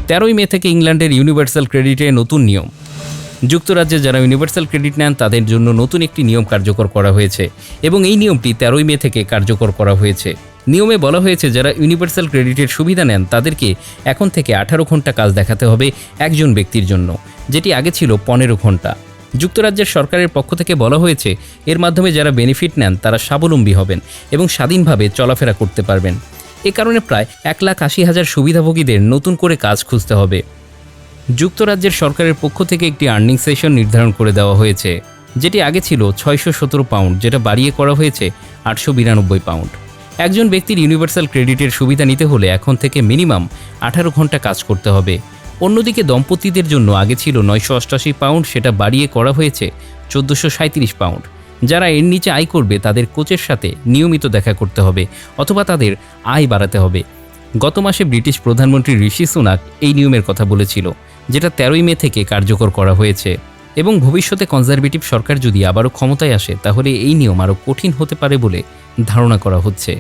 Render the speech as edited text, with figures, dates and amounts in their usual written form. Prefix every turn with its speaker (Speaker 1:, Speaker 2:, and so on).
Speaker 1: 13ই মে থেকে ইংল্যান্ডের ইউনিভার্সাল ক্রেডিটে নতুন নিয়ম। যুক্তরাজ্যে যারা ইউনিভার্সাল ক্রেডিট নেন তাদের জন্য নতুন একটি নিয়ম কার্যকর করা হয়েছে এবং এই নিয়মটি 13ই মে থেকে কার্যকর করা হয়েছে। নিয়মে বলা হয়েছে যারা ইউনিভার্সাল ক্রেডিটের সুবিধা নেন তাদেরকে এখন থেকে 18 ঘন্টা কাজ দেখাতে হবে একজন ব্যক্তির জন্য, যেটি আগে ছিল 15 ঘন্টা। যুক্তরাজ্যের সরকারের পক্ষ থেকে বলা হয়েছে এর মাধ্যমে যারা বেনিফিট নেন তারা স্বাবলম্বী হবেন এবং স্বাধীনভাবে চলাফেরা করতে পারবেন। এ কারণে প্রায় 1,80,000 সুবিধাভোগীদের নতুন করে কাজ খুঁজতে হবে। যুক্তরাজ্যের সরকারের পক্ষ থেকে একটি আর্নিং সেশন নির্ধারণ করে দেওয়া হয়েছে, যেটি আগে ছিল 617 পাউন্ড, যেটা বাড়িয়ে করা হয়েছে 892 পাউন্ড। একজন ব্যক্তির ইউনিভার্সাল ক্রেডিটের সুবিধা নিতে হলে এখন থেকে মিনিমাম 18 ঘন্টা কাজ করতে হবে। অন্যদিকে দম্পতিদের জন্য আগে ছিল 988 পাউন্ড, সেটা বাড়িয়ে করা হয়েছে 1437 পাউন্ড। যারা এর নিচে আয় করবে তাদের কোচের সাথে নিয়মিত দেখা করতে হবে অথবা তাদের আয় বাড়াতে হবে। গত মাসে ব্রিটিশ প্রধানমন্ত্রী ঋষি সুনাক এই নিয়মের কথা বলেছিল, যেটা 13ই মে থেকে কার্যকর করা হয়েছে এবং ভবিষ্যতে কনজারভেটিভ সরকার যদি আবারও ক্ষমতায় আসে তাহলে এই নিয়ম আরও কঠিন হতে পারে বলে ধারণা করা হচ্ছে।